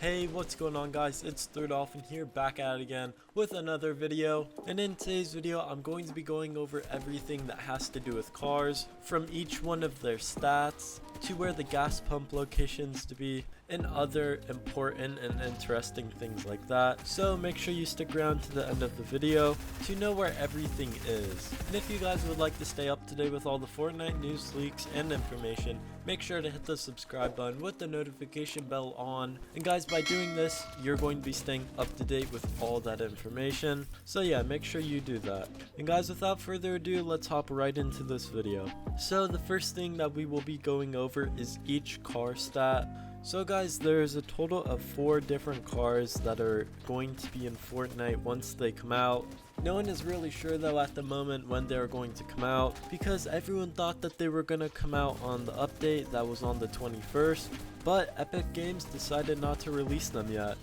Hey, what's going on guys? It's therudolphin here, back at it again with another video. And in today's video, I'm going to be going over everything that has to do with cars, from each one of their stats to where the gas pump locations to be, and other important and interesting things like that. So make sure you stick around to the end of the video to know where everything is. And if you guys would like to stay up to date with all the Fortnite news, leaks, and information, make sure to hit the subscribe button with the notification bell on. And guys, by doing this, you're going to be staying up to date with all that information. So yeah, make sure you do that. And guys, without further ado, let's hop right into this video. So the first thing that we will be going over is each car stat. So guys, there's a total of 4 different cars that are going to be in Fortnite once they come out. No one is really sure though at the moment when they're going to come out, because everyone thought that they were going to come out on the update that was on the 21st, but Epic Games decided not to release them yet.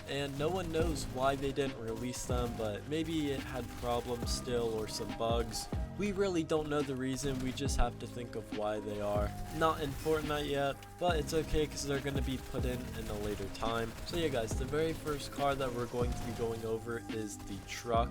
And no one knows why they didn't release them, but maybe it had problems still or some bugs. We really don't know the reason, we just have to think of why they are not in Fortnite yet, but it's okay because they're going to be put in a later time. So yeah guys, the very first car that we're going to be going over is the truck.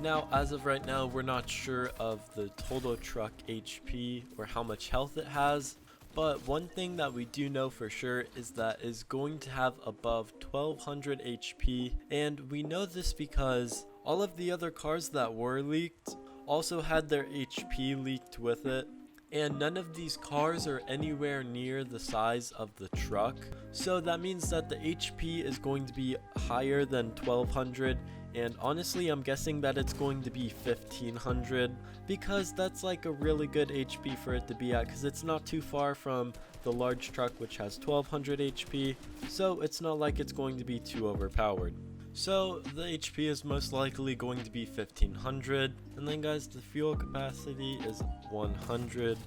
Now as of right now, we're not sure of the total truck HP or how much health it has, but one thing that we do know for sure is that it's going to have above 1200 HP, and we know this because all of the other cars that were leaked also had their HP leaked with it, and none of these cars are anywhere near the size of the truck. So that means that the HP is going to be higher than 1200, and honestly I'm guessing that it's going to be 1500, because that's like a really good HP for it to be at, because it's not too far from the large truck which has 1200 HP, so it's not like it's going to be too overpowered. So the HP is most likely going to be 1500, and then guys, the fuel capacity is 100,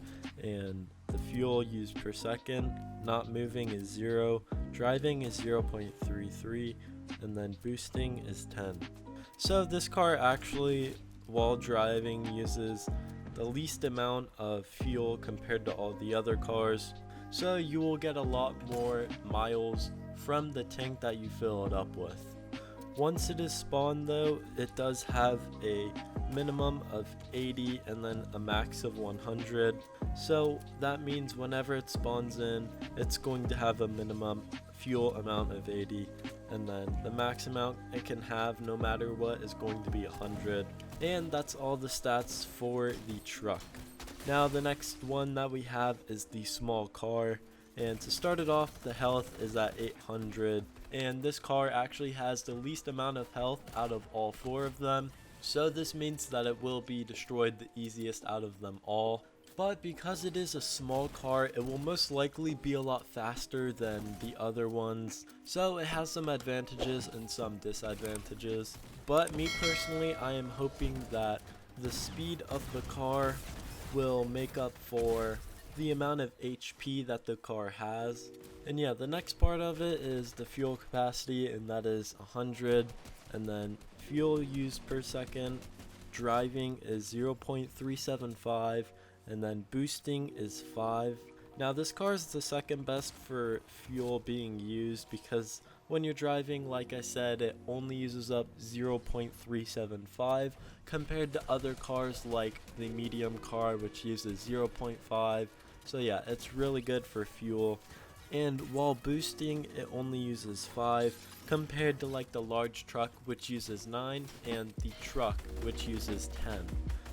and the fuel used per second, not moving, is 0, driving is 0.33, and then boosting is 10. So this car actually, while driving, uses the least amount of fuel compared to all the other cars, so you will get a lot more miles from the tank that you fill it up with. Once it is spawned though, it does have a minimum of 80 and then a max of 100. So that means whenever it spawns in, it's going to have a minimum fuel amount of 80, and then the max amount it can have no matter what is going to be 100. And that's all the stats for the truck. Now the next one that we have is the small car. And to start it off, the health is at 800, and this car actually has the least amount of health out of all 4 of them, so this means that it will be destroyed the easiest out of them all. But because it is a small car, it will most likely be a lot faster than the other ones, so it has some advantages and some disadvantages. But me personally, I am hoping that the speed of the car will make up for the amount of HP that the car has. And yeah, the next part of it is the fuel capacity, and that is 100, and then fuel used per second, driving is 0.375, and then boosting is 5. Now this car is the second best for fuel being used, because when you're driving, like I said, it only uses up 0.375 compared to other cars like the medium car, which uses 0.5. So yeah, it's really good for fuel. And while boosting, it only uses 5 compared to like the large truck, which uses 9, and the truck, which uses 10.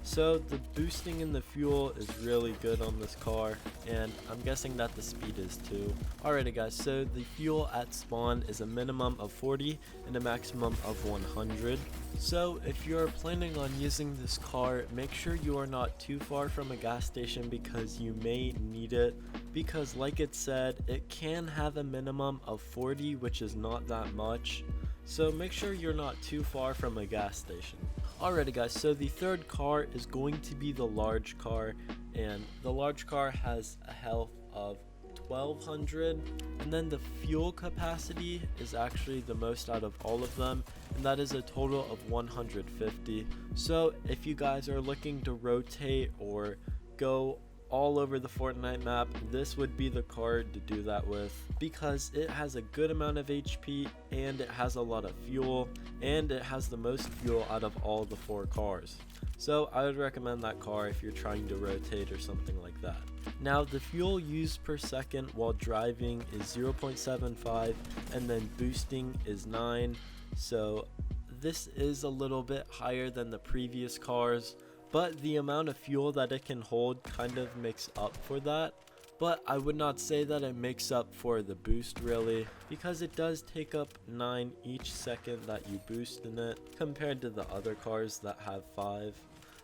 So the boosting in the fuel is really good on this car, and I'm guessing that the speed is too. Alrighty guys, so the fuel at spawn is a minimum of 40 and a maximum of 100. So if you're planning on using this car, make sure you are not too far from a gas station, because you may need it, because like it said, it can have a minimum of 40, which is not that much. So make sure you're not too far from a gas station. Alrighty guys, so the third car is going to be the large car, and the large car has a health of 1200, and then the fuel capacity is actually the most out of all of them, and that is a total of 150. So if you guys are looking to rotate or go all over the Fortnite map, this would be the car to do that with, because it has a good amount of HP and it has a lot of fuel, and it has the most fuel out of all the 4 cars. So I would recommend that car if you're trying to rotate or something like that. Now the fuel used per second while driving is 0.75, and then boosting is 9, so this is a little bit higher than the previous cars, but the amount of fuel that it can hold kind of makes up for that. But I would not say that it makes up for the boost really, because it does take up 9 each second that you boost in it compared to the other cars that have 5.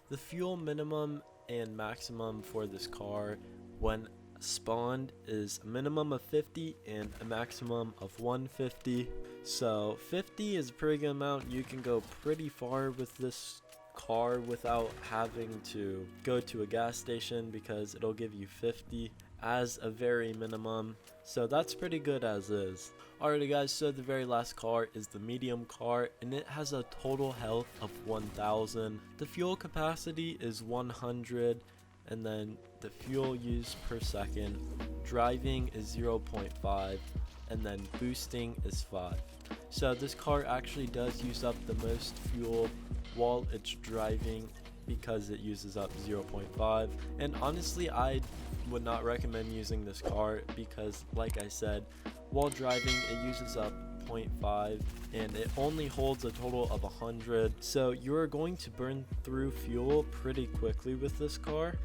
The fuel minimum and maximum for this car when spawned is a minimum of 50 and a maximum of 150. So 50 is a pretty good amount. You can go pretty far with this car without having to go to a gas station, because it'll give you 50 as a very minimum, so that's pretty good as is. Alrighty guys, so the very last car is the medium car, and it has a total health of 1000. The fuel capacity is 100, and then the fuel used per second, driving is 0.5, and then boosting is 5. So this car actually does use up the most fuel while it's driving, because it uses up 0.5. And honestly, I would not recommend using this car, because like I said, while driving it uses up 0.5 and it only holds a total of 100, so you're going to burn through fuel pretty quickly with this car.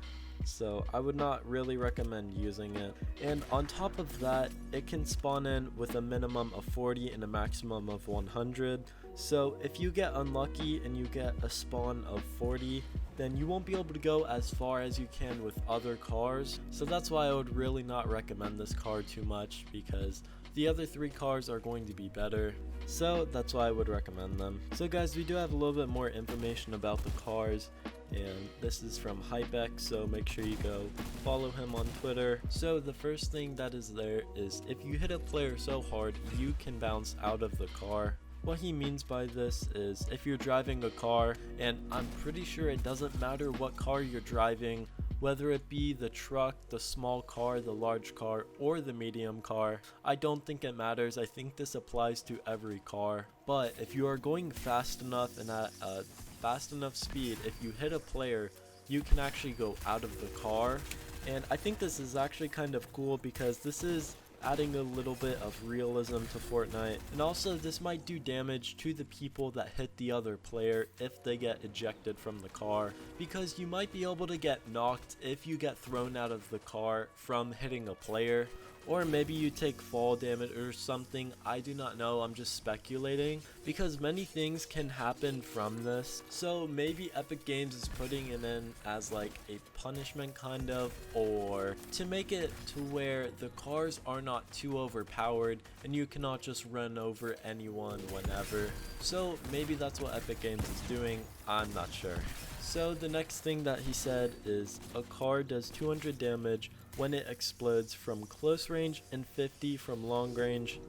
So I would not really recommend using it. And on top of that, it can spawn in with a minimum of 40 and a maximum of 100. So if you get unlucky and you get a spawn of 40, then you won't be able to go as far as you can with other cars. So that's why I would really not recommend this car too much, because the other 3 cars are going to be better. So that's why I would recommend them. So guys, we do have a little bit more information about the cars, and this is from Hypex, so make sure you go follow him on Twitter. So the first thing that is there is, if you hit a player so hard, you can bounce out of the car. What he means by this is, if you're driving a car, and I'm pretty sure it doesn't matter what car you're driving, whether it be the truck, the small car, the large car, or the medium car, I don't think it matters. I think this applies to every car. But if you are going fast enough and at a fast enough speed, if you hit a player, you can actually go out of the car. And I think this is actually kind of cool, because this is adding a little bit of realism to Fortnite, and also this might do damage to the people that hit the other player if they get ejected from the car, because you might be able to get knocked if you get thrown out of the car from hitting a player, or maybe you take fall damage or something. I do not know, I'm just speculating, because many things can happen from this. So maybe Epic Games is putting it in as like a punishment kind of, or to make it to where the cars are not too overpowered and you cannot just run over anyone whenever. So maybe that's what Epic Games is doing, I'm not sure. So the next thing that he said is, a car does 200 damage when it explodes from close range and 50 from long range.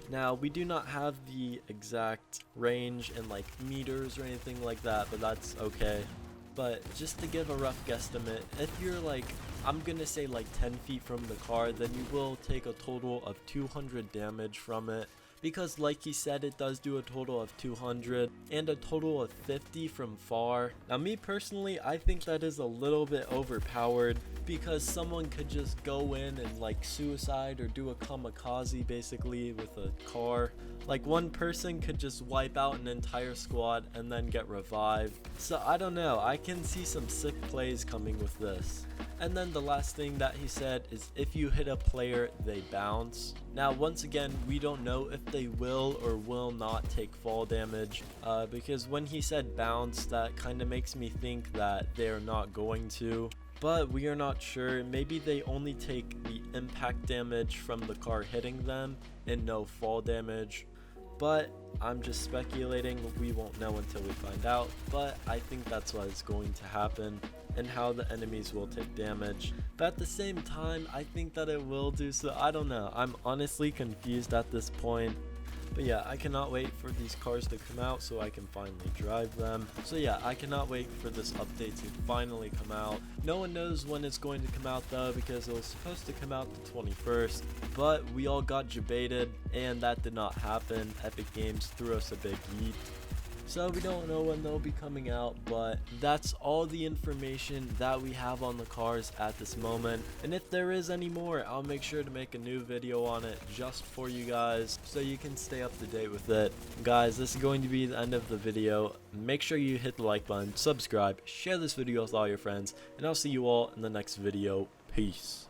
Now we do not have the exact range in like meters or anything like that, but that's okay. But just to give a rough guesstimate, if you're like, I'm gonna say like 10 feet from the car, then you will take a total of 200 damage from it. Because like he said, it does do a total of 200 and a total of 50 from far. Now me personally, I think that is a little bit overpowered, because someone could just go in and like suicide or do a kamikaze basically with a car. Like one person could just wipe out an entire squad and then get revived. So I don't know, I can see some sick plays coming with this. And then the last thing that he said is, if you hit a player, they bounce. Now once again, we don't know if they will or will not take fall damage, because when he said bounce, that kind of makes me think that they're not going to. But we are not sure. Maybe they only take the impact damage from the car hitting them and no fall damage. But I'm just speculating, we won't know until we find out. But I think that's what is going to happen, and how the enemies will take damage. But at the same time, I think that it will do so. I don't know, I'm honestly confused at this point. But yeah, I cannot wait for these cars to come out so I can finally drive them. So yeah, I cannot wait for this update to finally come out. No one knows when it's going to come out though, because it was supposed to come out the 21st, but we all got debated and that did not happen. Epic Games threw us a big yeet. So we don't know when they'll be coming out, but that's all the information that we have on the cars at this moment. And if there is any more, I'll make sure to make a new video on it just for you guys so you can stay up to date with it. Guys, this is going to be the end of the video. Make sure you hit the like button, subscribe, share this video with all your friends, and I'll see you all in the next video. Peace.